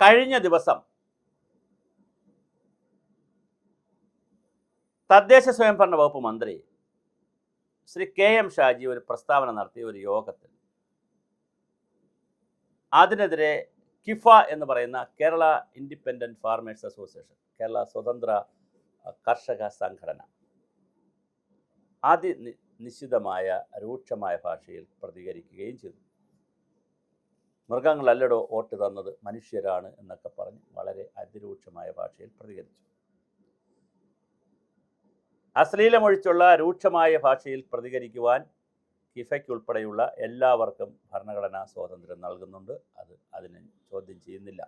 കഴിഞ്ഞ ദിവസം തദ്ദേശ സ്വയംഭരണ വകുപ്പ് മന്ത്രി ശ്രീ KM ഷാജി ഒരു പ്രസ്താവന നടത്തിയ ഒരു യോഗത്തിൽ അതിനെതിരെ കിഫ എന്ന് പറയുന്ന Kerala independent farmers association, Kerala സ്വതന്ത്ര കർഷക സംഘടന നിശ്ചിതമായ രൂക്ഷമായ ഭാഷയിൽ പ്രതികരിക്കുകയും ചെയ്തു. മൃഗങ്ങളല്ലടോ വോട്ട് തന്നത്, മനുഷ്യരാണ് എന്നൊക്കെ പറഞ്ഞ് വളരെ അതിരൂക്ഷമായ ഭാഷയിൽ പ്രതികരിച്ചു. അശ്ലീലമൊഴിച്ചുള്ള രൂക്ഷമായ ഭാഷയിൽ പ്രതികരിക്കുവാൻ കിഫയ്ക്കുൾപ്പെടെയുള്ള എല്ലാവർക്കും ഭരണഘടനാ സ്വാതന്ത്ര്യം നൽകുന്നുണ്ട്. അതിനെ ചോദ്യം ചെയ്യുന്നില്ല.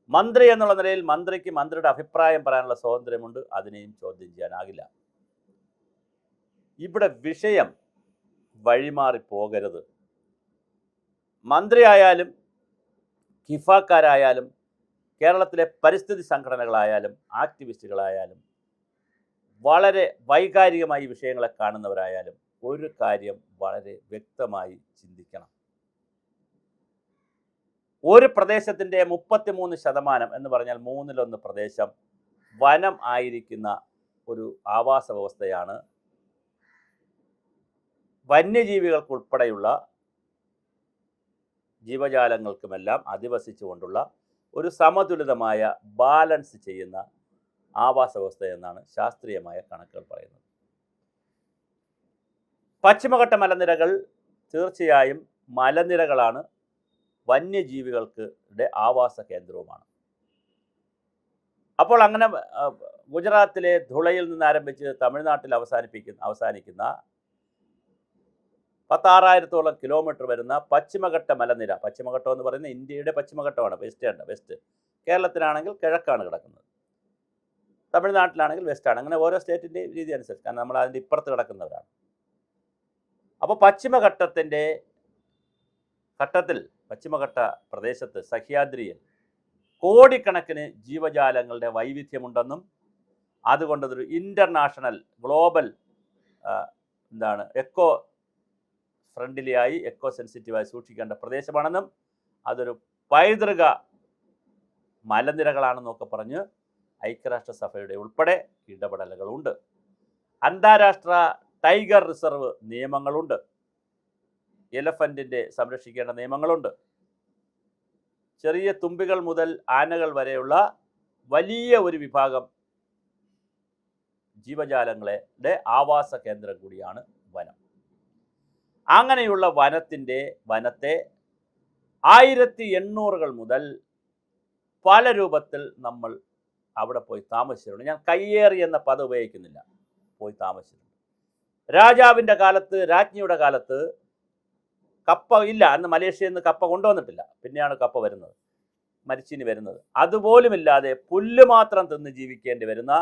മന്ത്രി എന്നുള്ള നിലയിൽ മന്ത്രിക്ക് മന്ത്രിയുടെ അഭിപ്രായം പറയാനുള്ള സ്വാതന്ത്ര്യമുണ്ട്. അതിനെയും ചോദ്യം ചെയ്യാനാകില്ല. ഇവിടെ വിഷയം വഴിമാറിപ്പോകരുത്. മന്ത്രിയായാലും കിഫക്കാരായാലും കേരളത്തിലെ പരിസ്ഥിതി സംഘടനകളായാലും ആക്ടിവിസ്റ്റുകളായാലും വളരെ വൈകാരികമായി വിഷയങ്ങളെ കാണുന്നവരായാലും ഒരു കാര്യം വളരെ വ്യക്തമായി ചിന്തിക്കണം. ഒരു പ്രദേശത്തിൻ്റെ 33% എന്ന് പറഞ്ഞാൽ 1/3 പ്രദേശം വനം ആയിരിക്കുന്ന ഒരു ആവാസ വ്യവസ്ഥയാണ് വന്യജീവികൾക്കുൾപ്പെടെയുള്ള ജീവജാലങ്ങൾക്കുമെല്ലാം അധിവസിച്ചുകൊണ്ടുള്ള ഒരു സമതുലിതമായ ബാലൻസ് ചെയ്യുന്ന ആവാസ വ്യവസ്ഥ എന്നാണ് ശാസ്ത്രീയമായ കണക്കുകൾ പറയുന്നത്. പശ്ചിമഘട്ട മലനിരകൾ തീർച്ചയായും മലനിരകളാണ്, വന്യജീവികൾക്ക് ആവാസ കേന്ദ്രവുമാണ്. അപ്പോൾ അങ്ങനെ ഗുജറാത്തിലെ ധുളയിൽ നിന്ന് ആരംഭിച്ച് തമിഴ്നാട്ടിൽ അവസാനിക്കുന്ന 16,000-ഓളം കിലോമീറ്റർ വരുന്ന പശ്ചിമഘട്ട മലനിര, പശ്ചിമഘട്ടം എന്ന് പറയുന്നത് ഇന്ത്യയുടെ പശ്ചിമഘട്ടമാണ്, വെസ്റ്റ്. കേരളത്തിലാണെങ്കിൽ കിഴക്കാണ് കിടക്കുന്നത്, തമിഴ്നാട്ടിലാണെങ്കിൽ വെസ്റ്റാണ്. അങ്ങനെ ഓരോ സ്റ്റേറ്റിൻ്റെയും രീതി അനുസരിച്ച്, കാരണം നമ്മൾ അതിൻ്റെ ഇപ്പുറത്ത് കിടക്കുന്നവരാണ്. അപ്പോൾ പശ്ചിമഘട്ട പ്രദേശത്ത് സഹ്യാദ്രിയിൽ കോടിക്കണക്കിന് ജീവജാലങ്ങളുടെ വൈവിധ്യമുണ്ടെന്നും അതുകൊണ്ടതൊരു ഇൻ്റർനാഷണൽ ഗ്ലോബൽ എക്കോ ഫ്രണ്ട്ലിയായി എക്കോ സെൻസിറ്റീവായി സൂക്ഷിക്കേണ്ട പ്രദേശമാണെന്നും അതൊരു പൈതൃക മലനിരകളാണെന്നൊക്കെ പറഞ്ഞ് ഐക്യരാഷ്ട്രസഭയുടെ ഉൾപ്പെടെ ഇടപെടലുകളുണ്ട്. അന്താരാഷ്ട്ര ടൈഗർ റിസർവ് നിയമങ്ങളുണ്ട്, എലഫൻറ്റിൻ്റെ സംരക്ഷിക്കേണ്ട നിയമങ്ങളുണ്ട്. ചെറിയ തുമ്പികൾ മുതൽ ആനകൾ വരെയുള്ള വലിയ ഒരു വിഭാഗം ജീവജാലങ്ങളുടെ ആവാസ കേന്ദ്രം കൂടിയാണ് വനം. അങ്ങനെയുള്ള വനത്തെ 1800-കൾ മുതൽ പല രൂപത്തിൽ നമ്മൾ അവിടെ പോയി താമസിച്ചിട്ടുണ്ട്. ഞാൻ കയ്യേറി എന്ന പദം ഉപയോഗിക്കുന്നില്ല, പോയി താമസിച്ചിട്ടുണ്ട്. രാജാവിൻ്റെ കാലത്ത്, രാജ്ഞിയുടെ കാലത്ത് കപ്പ ഇല്ല, അന്ന് മലേഷ്യയിൽ നിന്ന് കപ്പ കൊണ്ടുവന്നിട്ടില്ല, പിന്നെയാണ് കപ്പ വരുന്നത്, മരിച്ചിനി വരുന്നത്. അതുപോലുമില്ലാതെ പുല്ല് മാത്രം തിന്ന് ജീവിക്കേണ്ടി വരുന്ന,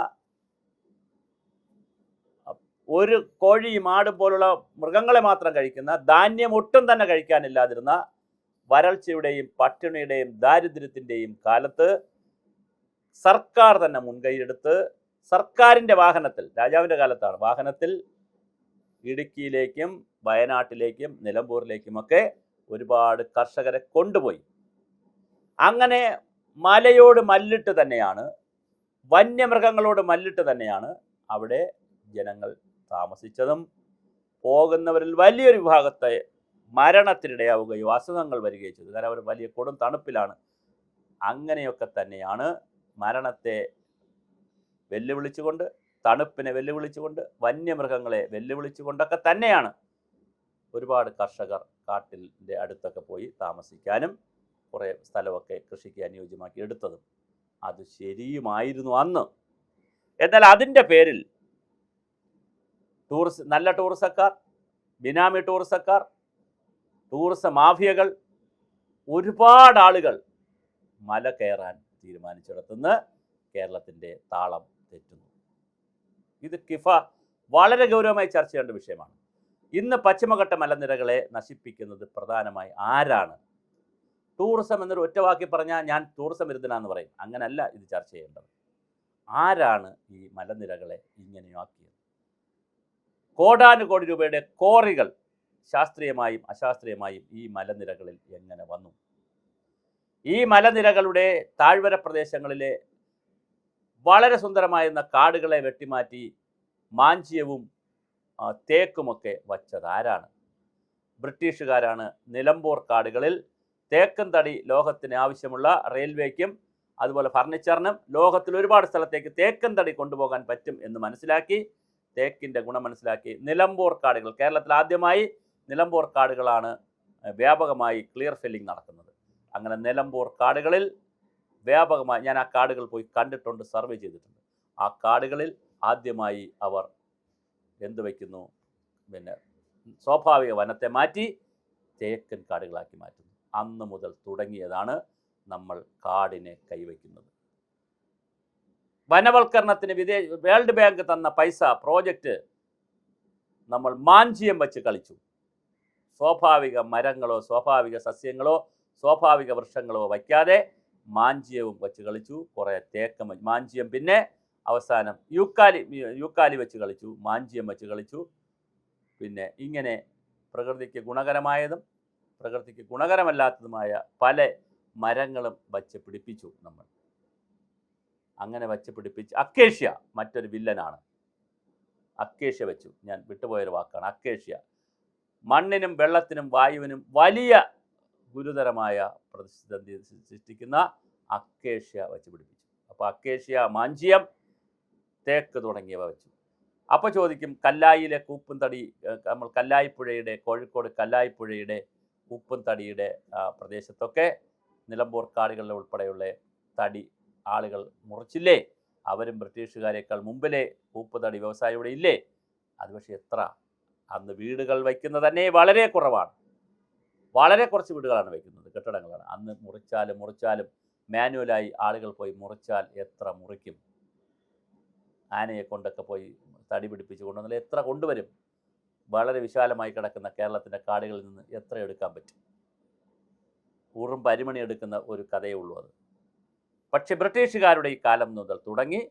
ഒരു കോഴി മാട് പോലുള്ള മൃഗങ്ങളെ മാത്രം കഴിക്കുന്ന, ധാന്യം ഒട്ടും തന്നെ കഴിക്കാനില്ലാതിരുന്ന, വരൾച്ചയുടെയും പട്ടിണിയുടെയും ദാരിദ്ര്യത്തിൻ്റെയും കാലത്ത് സർക്കാർ തന്നെ മുൻകൈയെടുത്ത് സർക്കാരിൻ്റെ വാഹനത്തിൽ, രാജാവിൻ്റെ കാലത്താണ്, വാഹനത്തിൽ ഇടുക്കിയിലേക്കും വയനാട്ടിലേക്കും നിലമ്പൂരിലേക്കുമൊക്കെ ഒരുപാട് കർഷകരെ കൊണ്ടുപോയി. അങ്ങനെ മലയോട് മല്ലിട്ട് തന്നെയാണ്, വന്യമൃഗങ്ങളോട് മല്ലിട്ട് തന്നെയാണ് അവിടെ ജനങ്ങൾ താമസിച്ചതും പോകുന്നവരിൽ വലിയൊരു വിഭാഗത്തെ മരണത്തിനിടയാവുകയോ അസുഖങ്ങൾ വരികയോ ചെയ്തു. കാരണം അവർ വലിയ കൊടും തണുപ്പിലാണ്. അങ്ങനെയൊക്കെ തന്നെയാണ് മരണത്തെ വെല്ലുവിളിച്ചുകൊണ്ട്, തണുപ്പിനെ വെല്ലുവിളിച്ചുകൊണ്ട്, വന്യമൃഗങ്ങളെ വെല്ലുവിളിച്ചുകൊണ്ടൊക്കെ തന്നെയാണ് ഒരുപാട് കർഷകർ കാട്ടിൻ്റെ അടുത്തൊക്കെ പോയി താമസിക്കാനും കുറേ സ്ഥലമൊക്കെ കൃഷിക്ക് അനുയോജ്യമാക്കി എടുത്തതും. അത് ശരിയുമായിരുന്നു അന്ന്. എന്നാൽ അതിൻ്റെ പേരിൽ നല്ല ടൂറിസക്കാർ, ബിനാമി ടൂറിസക്കാർ, ടൂറിസം മാഫിയകൾ, ഒരുപാട് ആളുകൾ മല കയറാൻ തീരുമാനിച്ചിടത്തുനിന്ന് കേരളത്തിൻ്റെ താളം തെറ്റുന്നു. ഇത് കിഫ വളരെ ഗൗരവമായി ചർച്ച ചെയ്യേണ്ട വിഷയമാണ്. ഇന്ന് പശ്ചിമഘട്ട മലനിരകളെ നശിപ്പിക്കുന്നത് പ്രധാനമായി ആരാണ്? ടൂറിസം എന്നൊരു ഒറ്റവാക്കി പറഞ്ഞാൽ ഞാൻ ടൂറിസം വിരുദ്ധനാന്ന് പറയും. അങ്ങനല്ല ഇത് ചർച്ച ചെയ്യേണ്ടത്. ആരാണ് ഈ മലനിരകളെ ഇങ്ങനെയാക്കിയത്? കോടാനുകോടി രൂപയുടെ കോറികൾ ശാസ്ത്രീയമായും അശാസ്ത്രീയമായും ഈ മലനിരകളിൽ എങ്ങനെ വന്നു? ഈ മലനിരകളുടെ താഴ്വര പ്രദേശങ്ങളിലെ വളരെ സുന്ദരമായിരുന്ന കാടുകളെ വെട്ടിമാറ്റി മാഞ്ചിയവും തേക്കുമൊക്കെ വച്ചത് ആരാണ്? ബ്രിട്ടീഷുകാരാണ്. നിലമ്പൂർ കാടുകളിൽ തേക്കൻ തടി ലോകത്തിന് ആവശ്യമുള്ള റെയിൽവേക്കും അതുപോലെ ഫർണിച്ചറിനും ലോകത്തിൽ ഒരുപാട് സ്ഥലത്തേക്ക് തേക്കൻ തടി കൊണ്ടുപോകാൻ പറ്റും എന്ന് മനസ്സിലാക്കി, തേക്കിൻ്റെ ഗുണം മനസ്സിലാക്കി നിലമ്പൂർ കാടുകൾ, കേരളത്തിൽ ആദ്യമായി നിലമ്പൂർ കാടുകളാണ് വ്യാപകമായി ക്ലിയർ ഫെല്ലിംഗ് നടക്കുന്നത്. അങ്ങനെ നിലമ്പൂർ കാടുകളിൽ വ്യാപകമായി, ഞാൻ ആ കാടുകൾ പോയി കണ്ടിട്ടുണ്ട്, സർവേ ചെയ്തിട്ടുണ്ട്. ആ കാടുകളിൽ ആദ്യമായി അവർ എന്ത് വയ്ക്കുന്നു? പിന്നെ സ്വാഭാവിക വനത്തെ മാറ്റി തേക്കൻ കാടുകളാക്കി മാറ്റുന്നു. അന്ന് മുതൽ തുടങ്ങിയതാണ് നമ്മൾ കാടിനെ കൈവയ്ക്കുന്നത്. വനവൽക്കരണത്തിന് വേൾഡ് ബാങ്ക് തന്ന പൈസ പ്രോജക്റ്റ് നമ്മൾ മാഞ്ചിയം വെച്ച് കളിച്ചു. സ്വാഭാവിക മരങ്ങളോ സ്വാഭാവിക സസ്യങ്ങളോ സ്വാഭാവിക വൃക്ഷങ്ങളോ വയ്ക്കാതെ മാഞ്ചിയവും വെച്ച് കളിച്ചു. കുറേ തേക്കം മാഞ്ചിയം, പിന്നെ അവസാനം യൂക്കാലി വെച്ച് കളിച്ചു, മാഞ്ചിയം വെച്ച് കളിച്ചു. പിന്നെ ഇങ്ങനെ പ്രകൃതിക്ക് ഗുണകരമായതും പ്രകൃതിക്ക് ഗുണകരമല്ലാത്തതുമായ പല മരങ്ങളും വച്ച് പിടിപ്പിച്ചു നമ്മൾ. അങ്ങനെ വച്ച് പിടിപ്പിച്ച് അക്കേഷ്യ മറ്റൊരു വില്ലനാണ്. അക്കേഷ്യ വെച്ചു, ഞാൻ വിട്ടുപോയൊരു വാക്കാണ് അക്കേഷ്യ. മണ്ണിനും വെള്ളത്തിനും വായുവിനും വലിയ ഗുരുതരമായ പ്രതിസന്ധി സൃഷ്ടിക്കുന്ന അക്കേഷ്യ വെച്ച് പിടിപ്പിച്ചു. അപ്പോൾ അക്കേഷ്യ, മാഞ്ചിയം, തേക്ക് തുടങ്ങിയവ വെച്ചു. അപ്പോൾ ചോദിക്കും, കല്ലായിലെ കൂപ്പും തടി, നമ്മൾ കല്ലായിപ്പുഴയുടെ, കോഴിക്കോട് കല്ലായിപ്പുഴയുടെ കൂപ്പും തടിയുടെ പ്രദേശത്തൊക്കെ നിലമ്പൂർ കാടുകളിൽ ഉൾപ്പെടെയുള്ള തടി ആളുകൾ മുറിച്ചില്ലേ? അവരും ബ്രിട്ടീഷുകാരേക്കാൾ മുമ്പിലെ കൂപ്പ് തടി വ്യവസായം ഇവിടെ ഇല്ലേ? അത് പക്ഷേ എത്ര? അന്ന് വീടുകൾ വയ്ക്കുന്നത് തന്നെ വളരെ കുറവാണ്. വളരെ കുറച്ച് വീടുകളാണ് വയ്ക്കുന്നത്, കെട്ടിടങ്ങളാണ്. അന്ന് മുറിച്ചാലും മാനുവലായി ആളുകൾ പോയി മുറിച്ചാൽ എത്ര മുറിക്കും? ആനയെ കൊണ്ടൊക്കെ പോയി തടി പിടിപ്പിച്ച് കൊണ്ടുവന്നാൽ എത്ര കൊണ്ടുവരും? വളരെ വിശാലമായി കിടക്കുന്ന കേരളത്തിൻ്റെ കാടുകളിൽ നിന്ന് എത്ര എടുക്കാൻ പറ്റും? ഊറും പരിമണി എടുക്കുന്ന ഒരു കഥയേ ഉള്ളൂ അത്. പക്ഷെ ബ്രിട്ടീഷുകാരുടെ ഈ കാലം മുതൽ തുടങ്ങി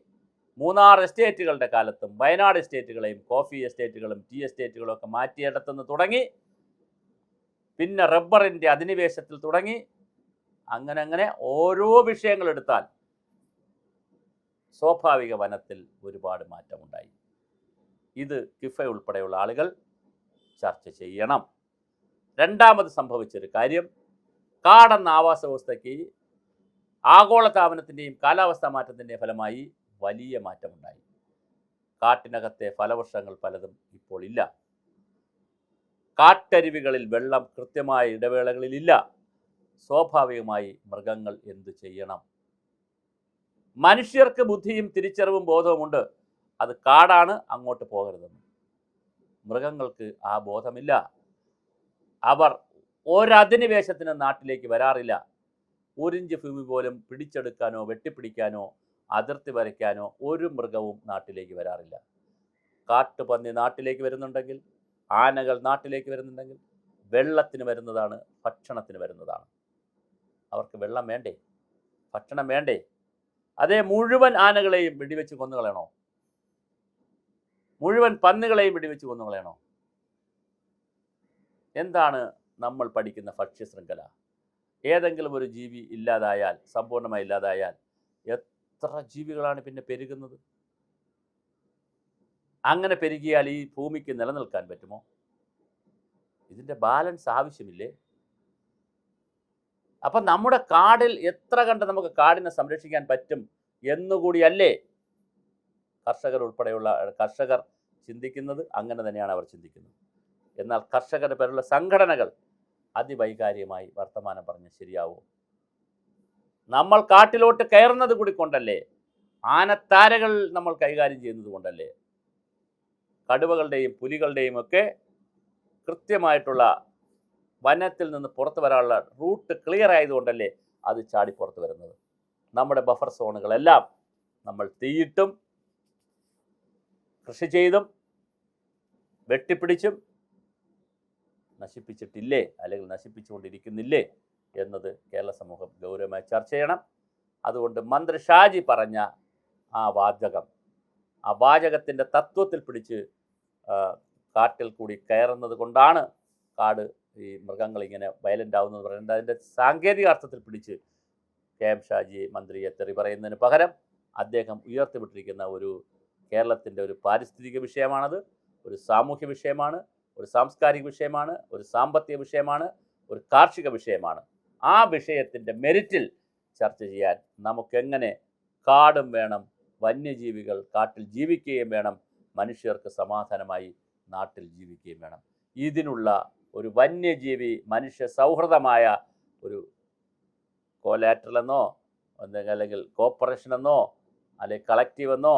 മൂന്നാർ എസ്റ്റേറ്റുകളുടെ കാലത്തും വയനാട് എസ്റ്റേറ്റുകളെയും കോഫി എസ്റ്റേറ്റുകളും ടീ എസ്റ്റേറ്റുകളും ഒക്കെ മാറ്റിയിടത്തുനിന്ന് തുടങ്ങി, പിന്നെ റബ്ബറിൻ്റെ അധിനിവേശത്തിൽ തുടങ്ങി, അങ്ങനെ ഓരോ വിഷയങ്ങളെടുത്താൽ സ്വാഭാവിക വനത്തിൽ ഒരുപാട് മാറ്റമുണ്ടായി. ഇത് കിഫ ഉൾപ്പെടെയുള്ള ആളുകൾ ചർച്ച ചെയ്യണം. രണ്ടാമത് സംഭവിച്ചൊരു കാര്യം, കാടെന്ന ആവാസ വ്യവസ്ഥയ്ക്ക് ആഗോളതാപനത്തിൻ്റെയും കാലാവസ്ഥാ മാറ്റത്തിൻ്റെയും ഫലമായി വലിയ മാറ്റമുണ്ടായി. കാട്ടിനകത്തെ ഫലവൃക്ഷങ്ങൾ പലതും ഇപ്പോൾ ഇല്ല. കാട്ടരുവികളിൽ വെള്ളം കൃത്യമായ ഇടവേളകളിലില്ല. സ്വാഭാവികമായി മൃഗങ്ങൾ എന്തു ചെയ്യണം? മനുഷ്യർക്ക് ബുദ്ധിയും തിരിച്ചറിവും ബോധവുമുണ്ട്, അത് കാടാണ്, അങ്ങോട്ട് പോകരുതെന്ന്. മൃഗങ്ങൾക്ക് ആ ബോധമില്ല. അവർ ഒരധിനിവേശത്തിന് നാട്ടിലേക്ക് വരാറില്ല. ഒരിഞ്ച് ഭൂമി പോലും പിടിച്ചെടുക്കാനോ വെട്ടിപ്പിടിക്കാനോ അതിർത്തി വരയ്ക്കാനോ ഒരു മൃഗവും നാട്ടിലേക്ക് വരാറില്ല. കാട്ടുപന്നി നാട്ടിലേക്ക് വരുന്നുണ്ടെങ്കിൽ, ആനകൾ നാട്ടിലേക്ക് വരുന്നുണ്ടെങ്കിൽ വെള്ളത്തിന് വരുന്നതാണ്, ഭക്ഷണത്തിന് വരുന്നതാണ്. അവർക്ക് വെള്ളം വേണ്ടേ? ഭക്ഷണം വേണ്ടേ? അതേ മുഴുവൻ ആനകളെയും വെടിവെച്ച് കൊന്നുകളയണോ? മുഴുവൻ പന്നികളെയും വെടിവെച്ച് കൊന്നുകളയണോ? എന്താണ് നമ്മൾ പഠിക്കുന്ന ഭക്ഷ്യശൃംഖല? ഏതെങ്കിലും ഒരു ജീവി ഇല്ലാതായാൽ, സമ്പൂർണ്ണമായി ഇല്ലാതായാൽ എത്ര ജീവികളാണ് പിന്നെ പെരുകുന്നത്? അങ്ങനെ പെരുകിയാൽ ഈ ഭൂമിക്ക് നിലനിൽക്കാൻ പറ്റുമോ? ഇതിൻ്റെ ബാലൻസ് ആവശ്യമില്ലേ? അപ്പം നമ്മുടെ കാടിൽ എത്ര കണ്ട് നമുക്ക് കാടിനെ സംരക്ഷിക്കാൻ പറ്റും എന്നുകൂടിയല്ലേ കർഷകർ ചിന്തിക്കുന്നത്? അങ്ങനെ തന്നെയാണ് അവർ ചിന്തിക്കുന്നത്. എന്നാൽ കർഷകരുടെ പേരുള്ള സംഘടനകൾ അതിവൈകാരികമായി വർത്തമാനം പറഞ്ഞ് ശരിയാവും. നമ്മൾ കാട്ടിലോട്ട് കയറുന്നത് കൂടി കൊണ്ടല്ലേ, ആനത്താരകൾ നമ്മൾ കൈകാര്യം ചെയ്യുന്നത് കൊണ്ടല്ലേ, കടുവകളുടെയും പുലികളുടെയും ഒക്കെ കൃത്യമായിട്ടുള്ള വനത്തിൽ നിന്ന് പുറത്തു വരാനുള്ള റൂട്ട് ക്ലിയർ ആയതുകൊണ്ടല്ലേ അത് ചാടി പുറത്ത് വരുന്നത്. നമ്മുടെ ബഫർ സോണുകളെല്ലാം നമ്മൾ തീയിട്ടും കൃഷി ചെയ്തും വെട്ടിപ്പിടിച്ചും നശിപ്പിച്ചിട്ടില്ലേ, അല്ലെങ്കിൽ നശിപ്പിച്ചുകൊണ്ടിരിക്കുന്നില്ലേ എന്നത് കേരള സമൂഹം ഗൗരവമായി ചർച്ച ചെയ്യണം. അതുകൊണ്ട് മന്ത്രി ഷാജി പറഞ്ഞ ആ വാചകത്തിൻ്റെ തത്വത്തിൽ പിടിച്ച് കാട്ടിൽ കൂടി കയറുന്നത് കൊണ്ടാണ് കാട് ഈ മൃഗങ്ങൾ ഇങ്ങനെ വയലൻ്റ് ആവുന്നത് പറയുന്നത്. അതിൻ്റെ സാങ്കേതിക അർത്ഥത്തിൽ പിടിച്ച് കെ.എം. ഷാജി മന്ത്രിയെ തെറി പറയുന്നതിന് പകരം അദ്ദേഹം ഉയർത്തിവിട്ടിരിക്കുന്ന ഒരു കേരളത്തിൻ്റെ ഒരു പാരിസ്ഥിതിക വിഷയമാണത്, ഒരു സാമൂഹ്യ വിഷയമാണ്, ഒരു സാംസ്കാരിക വിഷയമാണ്, ഒരു സാമ്പത്തിക വിഷയമാണ്, ഒരു കാർഷിക വിഷയമാണ്. ആ വിഷയത്തിൻ്റെ മെരിറ്റിൽ ചർച്ച ചെയ്യാൻ നമുക്കെങ്ങനെ കാടും വേണം, വന്യജീവികൾ കാട്ടിൽ ജീവിക്കുകയും വേണം, മനുഷ്യർക്ക് സമാധാനമായി നാട്ടിൽ ജീവിക്കുകയും വേണം. ഇതിനുള്ള ഒരു വന്യജീവി മനുഷ്യ സൗഹൃദമായ ഒരു കോലാറ്ററലെന്നോ അല്ലെങ്കിൽ കോർപ്പറേഷനെന്നോ അല്ലെങ്കിൽ കളക്റ്റീവെന്നോ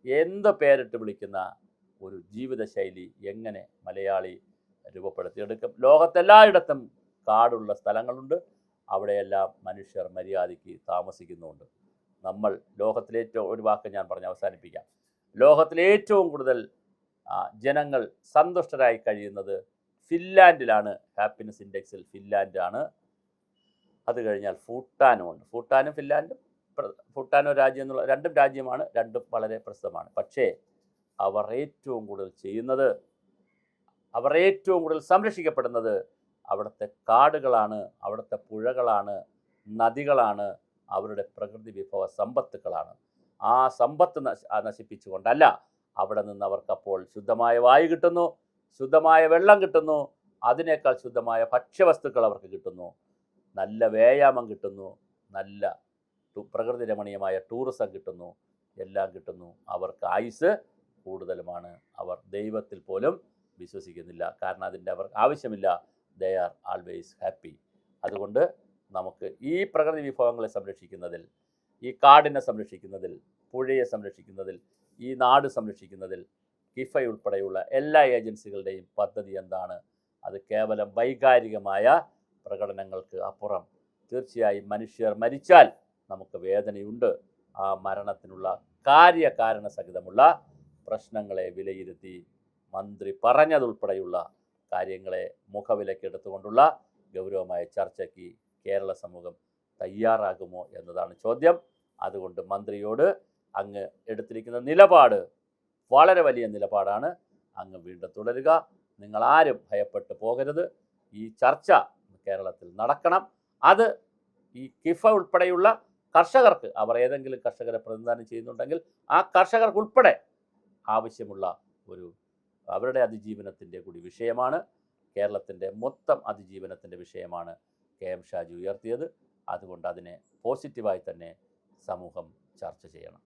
എന്ത് പേരിട്ട് വിളിക്കുന്ന ഒരു ജീവിതശൈലി എങ്ങനെ മലയാളി രൂപപ്പെടുത്തിയെടുക്കും? ലോകത്തെല്ലായിടത്തും കാടുള്ള സ്ഥലങ്ങളുണ്ട്, അവിടെയെല്ലാം മനുഷ്യർ മര്യാദയ്ക്ക് താമസിക്കുന്നുമുണ്ട്. നമ്മൾ ലോകത്തിലേറ്റവും, ഒരു വാക്ക് ഞാൻ പറഞ്ഞ് അവസാനിപ്പിക്കാം, ലോകത്തിലേറ്റവും കൂടുതൽ ജനങ്ങൾ സന്തുഷ്ടരായി കഴിയുന്നത് ഫിൻലാൻഡിലാണ്. ഹാപ്പിനെസ് ഇൻഡെക്സിൽ ഫിൻലാൻഡാണ്. അത് കഴിഞ്ഞാൽ ഭൂട്ടാനുമുണ്ട്. ഭൂട്ടാനും ഫിൻലാൻഡും, ഭൂട്ടാനോ രാജ്യം എന്നുള്ള രണ്ടും രാജ്യമാണ്, രണ്ടും വളരെ പ്രസിദ്ധമാണ്. പക്ഷേ അവർ ഏറ്റവും കൂടുതൽ ചെയ്യുന്നത്, അവർ ഏറ്റവും കൂടുതൽ സംരക്ഷിക്കപ്പെടുന്നത് അവിടുത്തെ കാടുകളാണ്, അവിടുത്തെ പുഴകളാണ്, നദികളാണ്, അവരുടെ പ്രകൃതി വിഭവ സമ്പത്തുക്കളാണ്. ആ സമ്പത്ത് നശിപ്പിച്ചുകൊണ്ടല്ല, അവിടെ നിന്ന് അവർക്കപ്പോൾ ശുദ്ധമായ വായു കിട്ടുന്നു, ശുദ്ധമായ വെള്ളം കിട്ടുന്നു, അതിനേക്കാൾ ശുദ്ധമായ ഭക്ഷ്യവസ്തുക്കൾ അവർക്ക് കിട്ടുന്നു, നല്ല വ്യായാമം കിട്ടുന്നു, നല്ല പ്രകൃതി രമണീയമായ ടൂറിസം കിട്ടുന്നു, എല്ലാം കിട്ടുന്നു. അവർക്ക് ആയുസ് കൂടുതലുമാണ്. അവർ ദൈവത്തിൽ പോലും വിശ്വസിക്കുന്നില്ല, കാരണം അതിൻ്റെ അവർക്ക് ആവശ്യമില്ല. They are always happy. അതുകൊണ്ട് നമുക്ക് ഈ പ്രകൃതി വിഭവങ്ങളെ സംരക്ഷിക്കുന്നതിൽ, ഈ കാടിനെ സംരക്ഷിക്കുന്നതിൽ, പുഴയെ സംരക്ഷിക്കുന്നതിൽ, ഈ നാട് സംരക്ഷിക്കുന്നതിൽ കിഫ ഉൾപ്പെടെയുള്ള എല്ലാ ഏജൻസികളുടെയും പദ്ധതി എന്താണ്? അത് കേവലം വൈകാരികമായ പ്രകടനങ്ങൾക്ക് അപ്പുറം തീർച്ചയായും മനുഷ്യർ മരിച്ചാൽ നമുക്ക് വേദനയുണ്ട്. ആ മരണത്തിനുള്ള കാര്യകാരണ സഹിതമുള്ള പ്രശ്നങ്ങളെ വിലയിരുത്തി മന്ത്രി പറഞ്ഞതുൾപ്പെടെയുള്ള കാര്യങ്ങളെ മുഖവിലക്കെടുത്തുകൊണ്ടുള്ള ഗൗരവമായ ചർച്ചയ്ക്ക് കേരള സമൂഹം തയ്യാറാകുമോ എന്നതാണ് ചോദ്യം. അതുകൊണ്ട് മന്ത്രിയോട് അങ്ങ് എടുത്തിരിക്കുന്ന നിലപാട് വളരെ വലിയ നിലപാടാണ്. അങ്ങ് വീണ്ടും തുടരുക. നിങ്ങളാരും ഭയപ്പെട്ട് പോകരുത്. ഈ ചർച്ച കേരളത്തിൽ നടക്കണം. അത് ഈ കിഫ ഉൾപ്പെടെയുള്ള കർഷകർക്ക്, അവർ ഏതെങ്കിലും കർഷകരെ പ്രതിനിധാനം ചെയ്യുന്നുണ്ടെങ്കിൽ ആ കർഷകർക്ക് ഉൾപ്പെടെ ആവശ്യമുള്ള ഒരു അവരുടെ അതിജീവനത്തിൻ്റെ കൂടി വിഷയമാണ്. കേരളത്തിൻ്റെ മൊത്തം അതിജീവനത്തിൻ്റെ വിഷയമാണ് കെ.എം. ഷാജി ഉയർത്തിയത്. അതുകൊണ്ട് അതിനെ പോസിറ്റീവായി തന്നെ സമൂഹം ചർച്ച ചെയ്യണം.